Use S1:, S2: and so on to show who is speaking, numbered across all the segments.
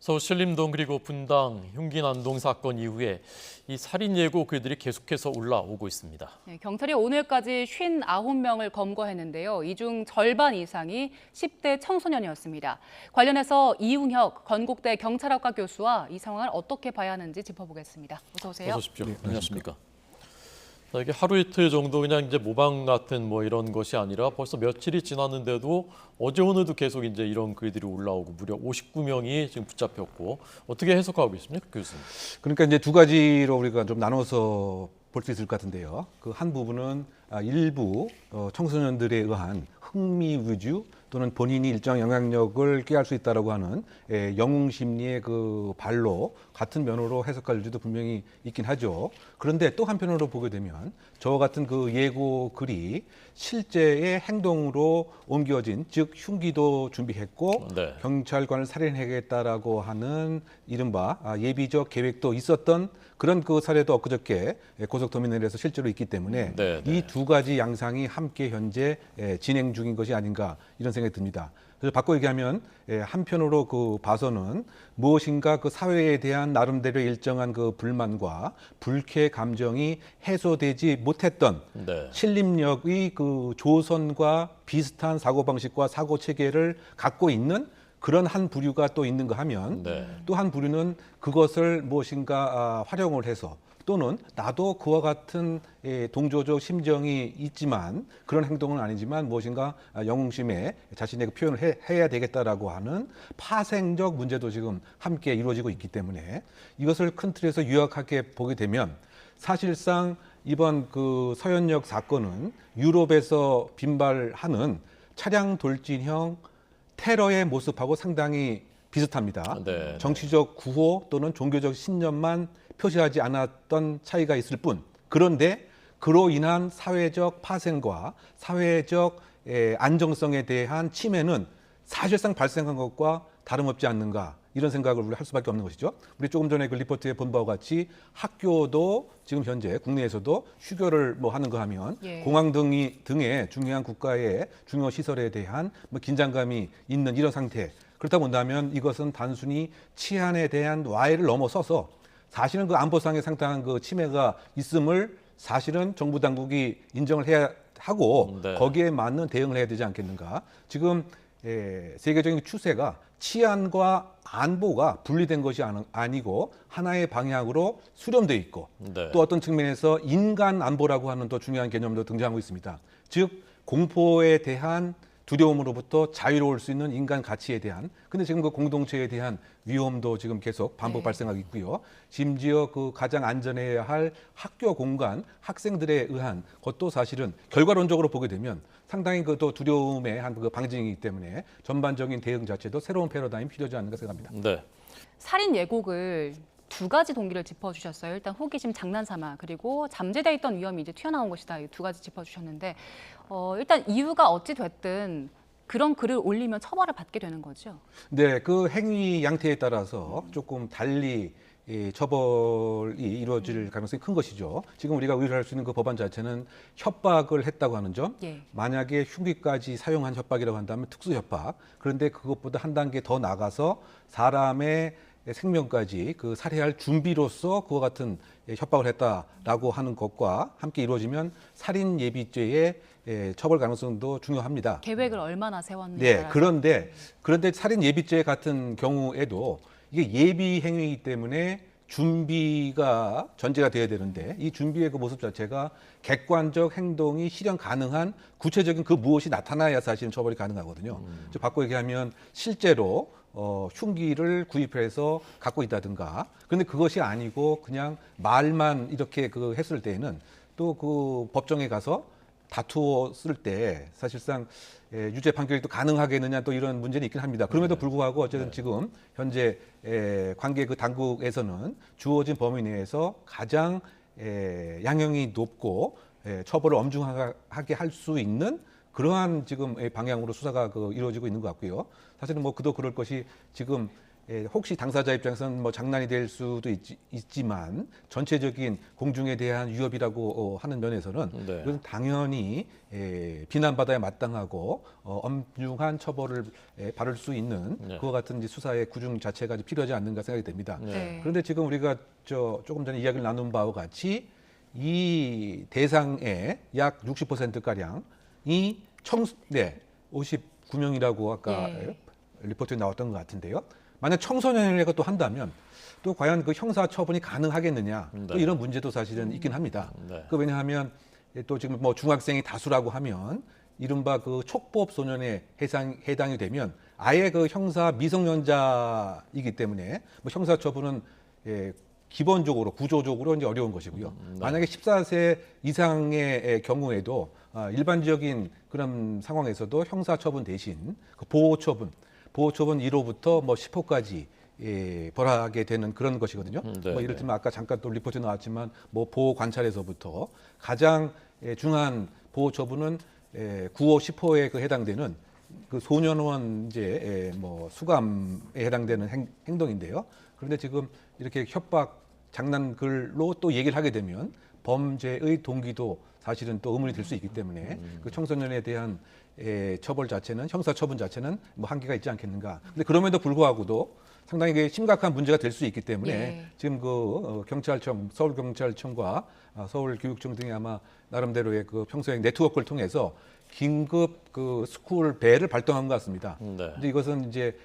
S1: 서울 신림동 그리고 분당 흉기 난동 사건 이후에 이 살인 예고 글들이 계속해서 올라오고 있습니다.
S2: 네, 경찰이 오늘까지 59명을 검거했는데요. 이 중 절반 이상이 10대 청소년이었습니다. 관련해서 이웅혁 건국대 경찰학과 교수와 이 상황을 어떻게 봐야 하는지 짚어보겠습니다. 어서 오세요.
S1: 어서 오십시오. 안녕하십니까. 이게 하루 이틀 정도 그냥 이제 모방 같은 뭐 이런 것이 아니라 벌써 며칠이 지났는데도 어제 오늘도 계속 이제 이런 글들이 올라오고 무려 59명이 지금 붙잡혔고 어떻게 해석하고 계십니까, 교수님?
S3: 그러니까 이제 두 가지로 우리가 좀 나눠서 볼 수 있을 것 같은데요. 그 한 부분은 일부 청소년들에 의한 흥미 위주 또는 본인이 일정 영향력을 꾀할 수 있다라고 하는 영웅 심리의 그 발로 같은 면으로 해석할 일도 분명히 있긴 하죠. 그런데 또 한편으로 보게 되면 저와 같은 그 예고 글이 실제의 행동으로 옮겨진, 즉 흉기도 준비했고
S1: 네.
S3: 경찰관을 살인하겠다라고 하는 이른바 예비적 계획도 있었던 그런 그 사례도 엊그저께 고속터미널에서 실제로 있기 때문에
S1: 네, 네.
S3: 이 두 가지 양상이 함께 현재 진행 중인 것이 아닌가 이런 생각이 듭니다. 그래서 바꿔 얘기하면 한편으로 그 봐서는 무엇인가 그 사회에 대한 나름대로 일정한 그 불만과 불쾌 감정이 해소되지 못했던
S1: 네.
S3: 신림역의 그 조선과 비슷한 사고방식과 사고 체계를 갖고 있는 그런 한 부류가 또 있는가 하면
S1: 네.
S3: 또 한 부류는 그것을 무엇인가 활용을 해서 또는 나도 그와 같은 동조적 심정이 있지만 그런 행동은 아니지만 무엇인가 영웅심에 자신의 그 표현을 해야 되겠다라고 하는 파생적 문제도 지금 함께 이루어지고 있기 때문에 이것을 큰 틀에서 요약하게 보게 되면 사실상 이번 그 서현역 사건은 유럽에서 빈발하는 차량 돌진형 테러의 모습하고 상당히 비슷합니다.
S1: 네.
S3: 정치적 구호 또는 종교적 신념만 표시하지 않았던 차이가 있을 뿐. 그런데 그로 인한 사회적 파생과 사회적 안정성에 대한 침해는 사실상 발생한 것과 다름없지 않는가 이런 생각을 우리가 할 수밖에 없는 것이죠. 우리 조금 전에 그 리포트에 본 바와 같이 학교도 지금 현재 국내에서도 휴교를 뭐 하는 거 하면 공항 등의 중요한 국가의 중요 시설에 대한 뭐 긴장감이 있는 이런 상태. 그렇다 본다면 이것은 단순히 치안에 대한 와해를 넘어서서 사실은 그 안보상의 상당한 그 침해가 있음을 사실은 정부 당국이 인정을 해야 하고
S1: 네.
S3: 거기에 맞는 대응을 해야 되지 않겠는가. 지금 세계적인 추세가 치안과 안보가 분리된 것이 아니고 하나의 방향으로 수렴돼 있고
S1: 네.
S3: 또 어떤 측면에서 인간 안보라고 하는 또 중요한 개념도 등장하고 있습니다. 즉 공포에 대한 두려움으로부터 자유로울 수 있는 인간 가치에 대한 근데 지금 그 공동체에 대한 위험도 지금 계속 반복 발생하고 있고요. 심지어 그 가장 안전해야 할 학교 공간 학생들에 의한 것도 사실은 결과론적으로 보게 되면 상당히 그 또 두려움의 한 그 방증이기 때문에 전반적인 대응 자체도 새로운 패러다임이 필요하지 않는가 생각합니다.
S1: 네.
S2: 살인 예고글 두 가지 동기를 짚어주셨어요. 일단 호기심, 장난삼아, 그리고 잠재돼 있던 위험이 이제 튀어나온 것이다. 이 두 가지 짚어주셨는데 일단 이유가 어찌 됐든 그런 글을 올리면 처벌을 받게 되는 거죠.
S3: 네, 그 행위 양태에 따라서 조금 달리 처벌이 이루어질 가능성이 큰 것이죠. 지금 우리가 의뢰할 수 있는 그 법안 자체는 협박을 했다고 하는 점, 만약에 흉기까지 사용한 협박이라고 한다면 특수협박, 그런데 그것보다 한 단계 더 나가서 사람의 생명까지 그 살해할 준비로서 그와 같은 협박을 했다라고 하는 것과 함께 이루어지면 살인 예비죄의 처벌 가능성도 중요합니다.
S2: 계획을 얼마나 세웠는지.
S3: 네, 그런데 살인 예비죄 같은 경우에도 이게 예비 행위이기 때문에 준비가 전제가 돼야 되는데 이 준비의 그 모습 자체가 객관적 행동이 실현 가능한 구체적인 그 무엇이 나타나야 사실은 처벌이 가능하거든요. 즉 바꿔 얘기하면 실제로 흉기를 구입해서 갖고 있다든가. 그런데 그것이 아니고 그냥 말만 이렇게 그 했을 때에는 또 그 법정에 가서 다투었을 때 사실상 유죄 판결이 또 가능하겠느냐 또 이런 문제는 있긴 합니다. 그럼에도 불구하고 어쨌든 지금 현재 관계 그 당국에서는 주어진 범위 내에서 가장 양형이 높고 처벌을 엄중하게 할 수 있는 그러한 지금 방향으로 수사가 그 이루어지고 있는 것 같고요. 사실은 뭐 그도 그럴 것이 지금 혹시 당사자 입장에서는 뭐 장난이 될 수도 있지만 전체적인 공중에 대한 위협이라고 하는 면에서는
S1: 네.
S3: 이건 당연히 비난받아야 마땅하고 엄중한 처벌을 바를 수 있는
S1: 네.
S3: 그와 같은 이제 수사의 구중 자체가 필요하지 않는가 생각이 됩니다.
S2: 네.
S3: 그런데 지금 우리가 조금 전에 이야기를 나눈 바와 같이 이 대상의 약 60%가량이 59명이라고 아까
S2: 예.
S3: 리포트에 나왔던 것 같은데요. 만약 청소년이라고 또 한다면 또 과연 그 형사 처분이 가능하겠느냐 또
S1: 네.
S3: 이런 문제도 사실은 있긴 합니다.
S1: 네.
S3: 왜냐하면 또 지금 뭐 중학생이 다수라고 하면 이른바 그 촉법 소년에 해당이 되면 아예 그 형사 미성년자이기 때문에 뭐 형사 처분은 기본적으로 구조적으로 이제 어려운 것이고요.
S1: 네.
S3: 만약에 14세 이상의 경우에도 일반적인 그런 상황에서도 형사 처분 대신 그 보호 처분 1호부터 뭐 10호까지 벌하게 되는 그런 것이거든요.
S1: 네,
S3: 뭐 이를테면 아까 잠깐 또 리포트에 나왔지만 뭐 보호 관찰에서부터 가장 중한 보호 처분은 9호, 10호에 그 해당되는 그 소년원 이제 뭐 수감에 해당되는 행동인데요. 그런데 지금 이렇게 협박 장난글로 또 얘기를 하게 되면 범죄의 동기도 사실은 또 의문이 들 수 있기 때문에 그 청소년에 대한 처벌 자체는 형사 처분 자체는 뭐 한계가 있지 않겠는가. 근데 그럼에도 불구하고도 상당히 그 심각한 문제가 될 수 있기 때문에
S2: 예.
S3: 지금 그 경찰청, 서울경찰청과 서울교육청 등이 아마 나름대로의 그 평소에 네트워크를 통해서 긴급 그 스쿨 벨을 발동한 것 같습니다.
S1: 네.
S3: 근데 이것은 이제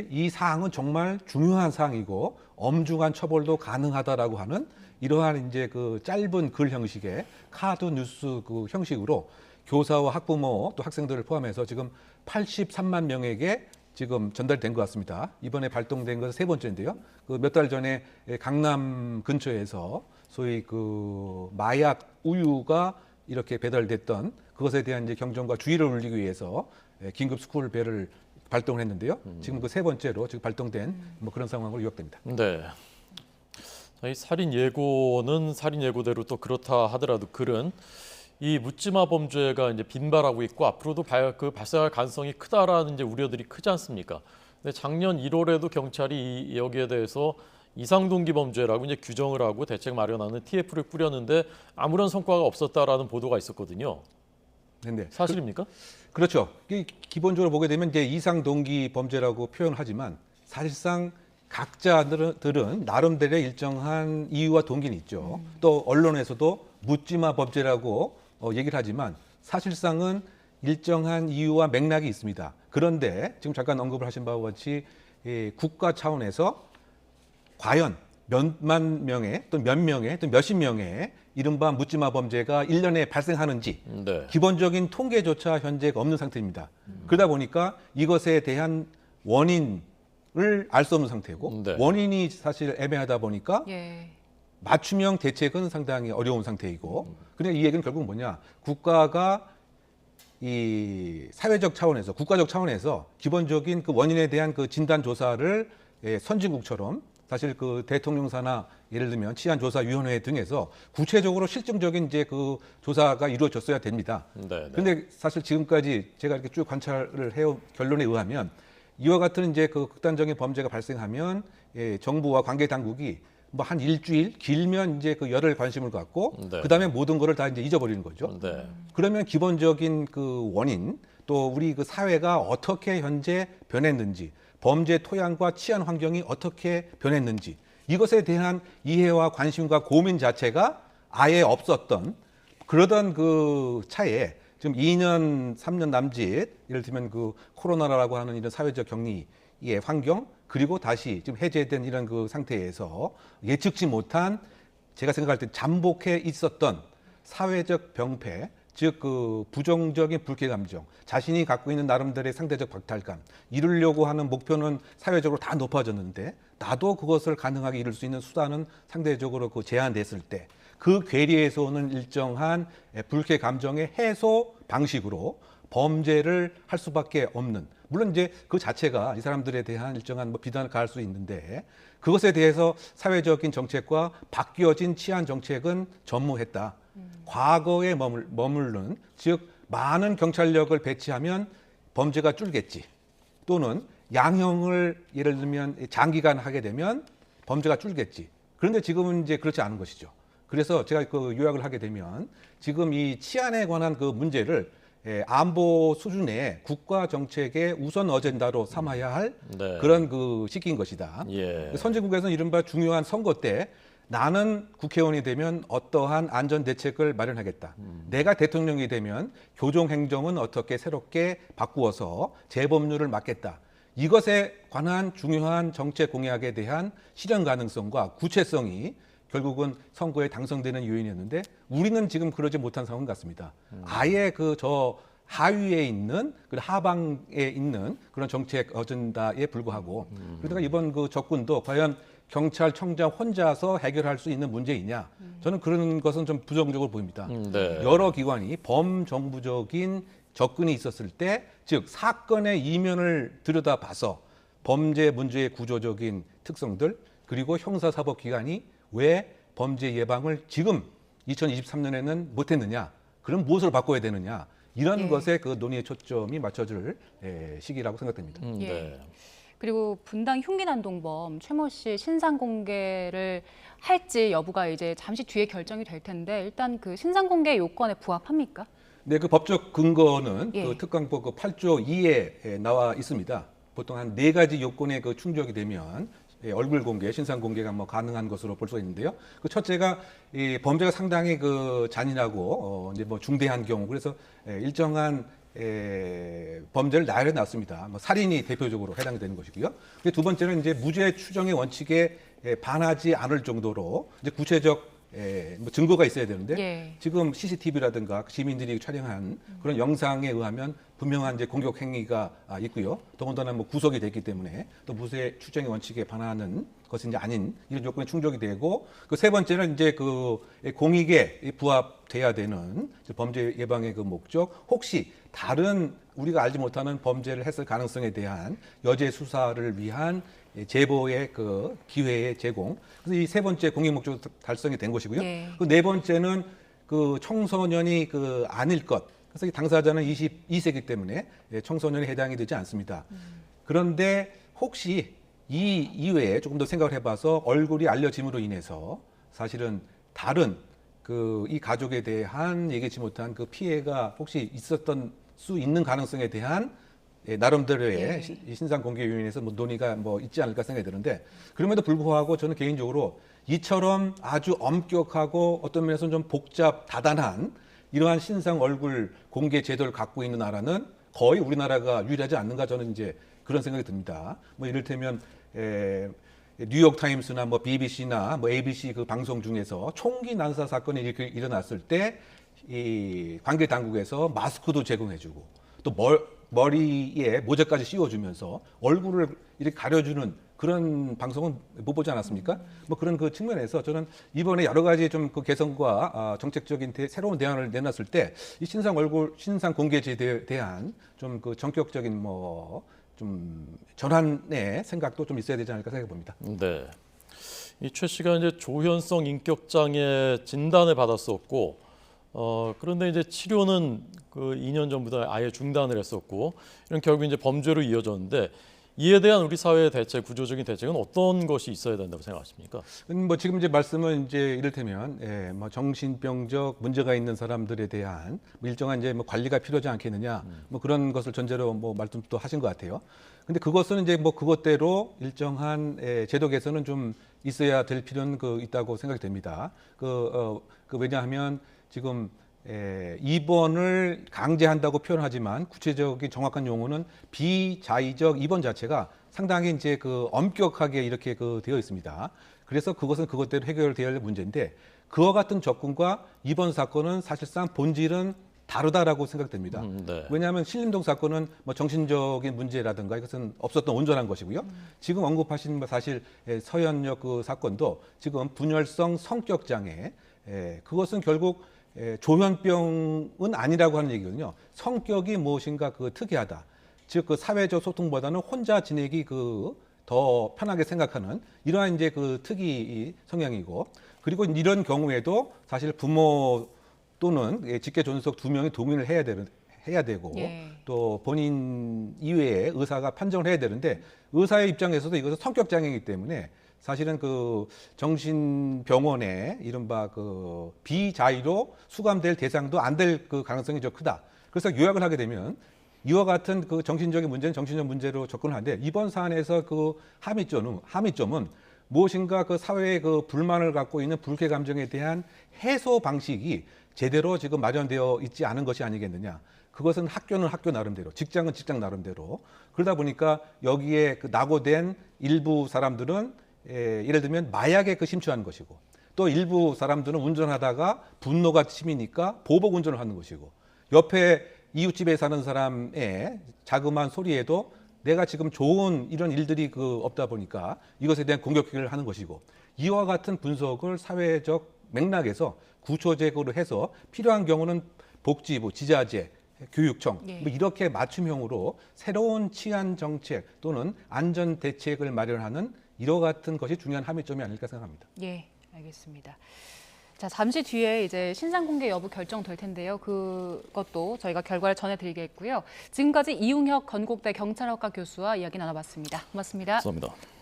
S3: 이 사항은 정말 중요한 사항이고 엄중한 처벌도 가능하다라고 하는 이러한 이제 그 짧은 글 형식의 카드 뉴스 그 형식으로 교사와 학부모 또 학생들을 포함해서 지금 83만 명에게 지금 전달된 것 같습니다. 이번에 발동된 것은 세 번째인데요. 그 몇 달 전에 강남 근처에서 소위 그 마약 우유가 이렇게 배달됐던 그것에 대한 이제 경종과 주의를 울리기 위해서 긴급 스쿨 벨을 발동을 했는데요. 지금 그 세 번째로 지금 발동된 뭐 그런 상황으로 유력됩니다.
S1: 네. 이 살인 예고는 살인 예고대로 또 그렇다 하더라도 글은 이 묻지마 범죄가 이제 빈발하고 있고 앞으로도 발생할 가능성이 크다라는 이제 우려들이 크지 않습니까? 근데 작년 1월에도 경찰이 여기에 대해서 이상동기 범죄라고 이제 규정을 하고 대책 마련하는 TF를 꾸렸는데 아무런 성과가 없었다라는 보도가 있었거든요.
S3: 네.
S1: 사실입니까?
S3: 그렇죠. 기본적으로 보게 되면 이제 이상 동기 범죄라고 표현하지만 사실상 각자들은 나름대로의 일정한 이유와 동기는 있죠. 또 언론에서도 묻지마 범죄라고 얘기를 하지만 사실상은 일정한 이유와 맥락이 있습니다. 그런데 지금 잠깐 언급을 하신 바와 같이 국가 차원에서 과연 몇만 명의 또 몇 명의 또 몇십 명의 이른바 묻지마 범죄가 1년에 발생하는지
S1: 네.
S3: 기본적인 통계조차 현재 없는 상태입니다. 그러다 보니까 이것에 대한 원인을 알 수 없는 상태고
S1: 네.
S3: 원인이 사실 애매하다 보니까
S2: 예.
S3: 맞춤형 대책은 상당히 어려운 상태이고 근데 이 얘기는 결국 뭐냐 국가가 이 사회적 차원에서 국가적 차원에서 기본적인 그 원인에 대한 그 진단 조사를 선진국처럼 사실 그 대통령사나 예를 들면 치안조사위원회 등에서 구체적으로 실증적인 이제 그 조사가 이루어졌어야 됩니다.
S1: 네.
S3: 그런데 사실 지금까지 제가 이렇게 쭉 관찰을 해온 결론에 의하면 이와 같은 이제 그 극단적인 범죄가 발생하면 정부와 관계 당국이 뭐 한 일주일 길면 이제 그 열흘 관심을 갖고
S1: 네.
S3: 그다음에 모든 거를 다 이제 잊어버리는 거죠.
S1: 네.
S3: 그러면 기본적인 그 원인 또 우리 그 사회가 어떻게 현재 변했는지 범죄 토양과 치안 환경이 어떻게 변했는지 이것에 대한 이해와 관심과 고민 자체가 아예 없었던 그러던 그 차에 지금 2년, 3년 남짓 예를 들면 그 코로나라고 하는 이런 사회적 격리의 환경 그리고 다시 지금 해제된 이런 그 상태에서 예측치 못한 제가 생각할 때 잠복해 있었던 사회적 병폐 즉 그 부정적인 불쾌 감정, 자신이 갖고 있는 나름대로의 상대적 박탈감, 이루려고 하는 목표는 사회적으로 다 높아졌는데 나도 그것을 가능하게 이룰 수 있는 수단은 상대적으로 그 제한됐을 때 그 괴리에서 오는 일정한 불쾌 감정의 해소 방식으로 범죄를 할 수밖에 없는 물론 이제 그 자체가 이 사람들에 대한 일정한 뭐 비난을 가할 수 있는데 그것에 대해서 사회적인 정책과 바뀌어진 치안 정책은 전무했다. 과거에 머무르는 즉 많은 경찰력을 배치하면 범죄가 줄겠지 또는 양형을 예를 들면 장기간 하게 되면 범죄가 줄겠지. 그런데 지금은 이제 그렇지 않은 것이죠. 그래서 제가 그 요약을 하게 되면 지금 이 치안에 관한 그 문제를 안보 수준의 국가 정책의 우선 어젠다로 삼아야 할
S1: 네.
S3: 그런 그 시기인 것이다.
S1: 예.
S3: 선진국에서는 이른바 중요한 선거 때 나는 국회의원이 되면 어떠한 안전 대책을 마련하겠다. 내가 대통령이 되면 교정 행정은 어떻게 새롭게 바꾸어서 재범률을 막겠다. 이것에 관한 중요한 정책 공약에 대한 실현 가능성과 구체성이 결국은 선거에 당선되는 요인이었는데 우리는 지금 그러지 못한 상황 같습니다. 아예 그 저 하위에 있는 그 하방에 있는 그런 정책 어젠다에 불과하고 그러다가 이번 그 접근도 과연 경찰청장 혼자서 해결할 수 있는 문제이냐? 저는 그런 것은 좀 부정적으로 보입니다.
S1: 네.
S3: 여러 기관이 범정부적인 접근이 있었을 때, 즉 사건의 이면을 들여다봐서 범죄 문제의 구조적인 특성들 그리고 형사사법기관이 왜 범죄 예방을 지금 2023년에는 못했느냐? 그럼 무엇을 바꿔야 되느냐? 이런
S2: 예.
S3: 것에 그 논의의 초점이 맞춰질 시기라고 생각됩니다.
S2: 예.
S1: 네.
S2: 그리고 분당 흉기난동범 최모 씨 신상 공개를 할지 여부가 이제 잠시 뒤에 결정이 될 텐데 일단 그 신상 공개 요건에 부합합니까?
S3: 네, 그 법적 근거는
S2: 예.
S3: 그 특강법 그 8조 2에 나와 있습니다. 보통 한 4가지 요건에 그 충족이 되면 얼굴 공개, 신상 공개가 뭐 가능한 것으로 볼 수가 있는데요. 그 첫째가 이 범죄가 상당히 그 잔인하고 이제 뭐 중대한 경우 그래서 일정한 범죄를 나열해 놨습니다. 뭐 살인이 대표적으로 해당이 되는 것이고요. 두 번째는 이제 무죄 추정의 원칙에 반하지 않을 정도로 이제 구체적 뭐 증거가 있어야 되는데
S2: 예.
S3: 지금 CCTV라든가 시민들이 촬영한 그런 영상에 의하면 분명한 이제 공격 행위가 있고요. 더군다나 뭐 구속이 됐기 때문에 또 무죄 추정의 원칙에 반하는 것이 이제 아닌 이런 요건에 충족이 되고 그 세 번째는 이제 그 공익에 부합돼야 되는 범죄 예방의 그 목적 혹시 다른 우리가 알지 못하는 범죄를 했을 가능성에 대한 여죄 수사를 위한 제보의 그 기회의 제공. 그래서 이 세 번째 공익 목적 달성이 된 것이고요.
S2: 예.
S3: 그 네 번째는 그 청소년이 그 아닐 것. 그래서 이 당사자는 22세이기 때문에 청소년에 해당이 되지 않습니다. 그런데 혹시 이 이외에 조금 더 생각을 해봐서 얼굴이 알려짐으로 인해서 사실은 다른 그 이 가족에 대한 예기치 못한 그 피해가 혹시 있었던 수 있는 가능성에 대한 나름대로의 신상 공개 요인에서 뭐 논의가 뭐 있지 않을까 생각이 드는데 그럼에도 불구하고 저는 개인적으로 이처럼 아주 엄격하고 어떤 면에서는 좀 복잡 다단한 이러한 신상 얼굴 공개 제도를 갖고 있는 나라는 거의 우리나라가 유일하지 않는가 저는 이제 그런 생각이 듭니다. 뭐 이를테면 뉴욕 타임스나 뭐 BBC나 뭐 ABC 그 방송 중에서 총기 난사 사건이 이렇게 일어났을 때 이 관계 당국에서 마스크도 제공해주고 또 머리에 모자까지 씌워주면서 얼굴을 이렇게 가려주는 그런 방송은 못 보지 않았습니까? 뭐 그런 그 측면에서 저는 이번에 여러 가지 좀 그 개선과 정책적인 새로운 대안을 내놨을 때 이 신상 공개제에 대한 좀 그 전격적인 뭐 좀 전환의 생각도 좀 있어야 되지 않을까 생각해 봅니다.
S1: 네. 이 최 씨가 이제 조현성 인격 장애 진단을 받았었고 그런데 이제 치료는 그 2년 전부터 아예 중단을 했었고 이런 결국 이제 범죄로 이어졌는데 이에 대한 우리 사회의 대책, 구조적인 대책은 어떤 것이 있어야 된다고 생각하십니까?
S3: 뭐 지금 이제 말씀은 이제 이를테면 뭐 정신병적 문제가 있는 사람들에 대한 뭐 일정한 이제 뭐 관리가 필요하지 않겠느냐 뭐 그런 것을 전제로 뭐 말씀도 하신 것 같아요. 근데 그것은 이제 뭐 그것대로 일정한 제도 개선은 좀 있어야 될 필요는 그 있다고 생각이 됩니다. 그 왜냐하면 지금 입원을 강제한다고 표현하지만 구체적인 정확한 용어는 비자의적 입원 자체가 상당히 이제 그 엄격하게 이렇게 그 되어 있습니다. 그래서 그것은 그것대로 해결되어야 할 문제인데 그와 같은 접근과 이번 사건은 사실상 본질은 다르다라고 생각됩니다.
S1: 네.
S3: 왜냐하면 신림동 사건은 뭐 정신적인 문제라든가 이것은 없었던 온전한 것이고요. 지금 언급하신 사실 서현역 그 사건도 지금 분열성 성격 장애 그것은 결국 조현병은 아니라고 하는 얘기거든요. 성격이 무엇인가 그 특이하다. 즉 그 사회적 소통보다는 혼자 지내기 그 더 편하게 생각하는 이러한 이제 그 특이 성향이고 그리고 이런 경우에도 사실 부모 또는 직계 존속 2명이 동의를 해야 되고
S2: 예.
S3: 또 본인 이외에 의사가 판정을 해야 되는데 의사의 입장에서도 이것은 성격 장애이기 때문에 사실은 그 정신병원에 이른바 그 비자의로 수감될 대상도 안 될 그 가능성이 좀 크다. 그래서 요약을 하게 되면 이와 같은 그 정신적인 문제는 정신적 문제로 접근하는데 이번 사안에서 그 함의점은 무엇인가 그 사회의 그 불만을 갖고 있는 불쾌 감정에 대한 해소 방식이 제대로 지금 마련되어 있지 않은 것이 아니겠느냐. 그것은 학교는 학교 나름대로, 직장은 직장 나름대로. 그러다 보니까 여기에 그 낙오된 일부 사람들은 예를 들면 마약에 그 심취하는 것이고 또 일부 사람들은 운전하다가 분노가 치미니까 보복 운전을 하는 것이고 옆에 이웃집에 사는 사람의 자그마한 소리에도 내가 지금 좋은 이런 일들이 그 없다 보니까 이것에 대한 공격을 하는 것이고 이와 같은 분석을 사회적 맥락에서 구조적으로 해서 필요한 경우는 복지부, 지자체, 교육청
S2: 예.
S3: 뭐 이렇게 맞춤형으로 새로운 치안 정책 또는 안전 대책을 마련하는 이와 같은 것이 중요한 함의점이 아닐까 생각합니다.
S2: 예, 알겠습니다. 자, 잠시 뒤에 이제 신상 공개 여부 결정될 텐데요. 그것도 저희가 결과를 전해드리겠고요. 지금까지 이웅혁 건국대 경찰학과 교수와 이야기 나눠봤습니다. 고맙습니다.
S1: 감사합니다.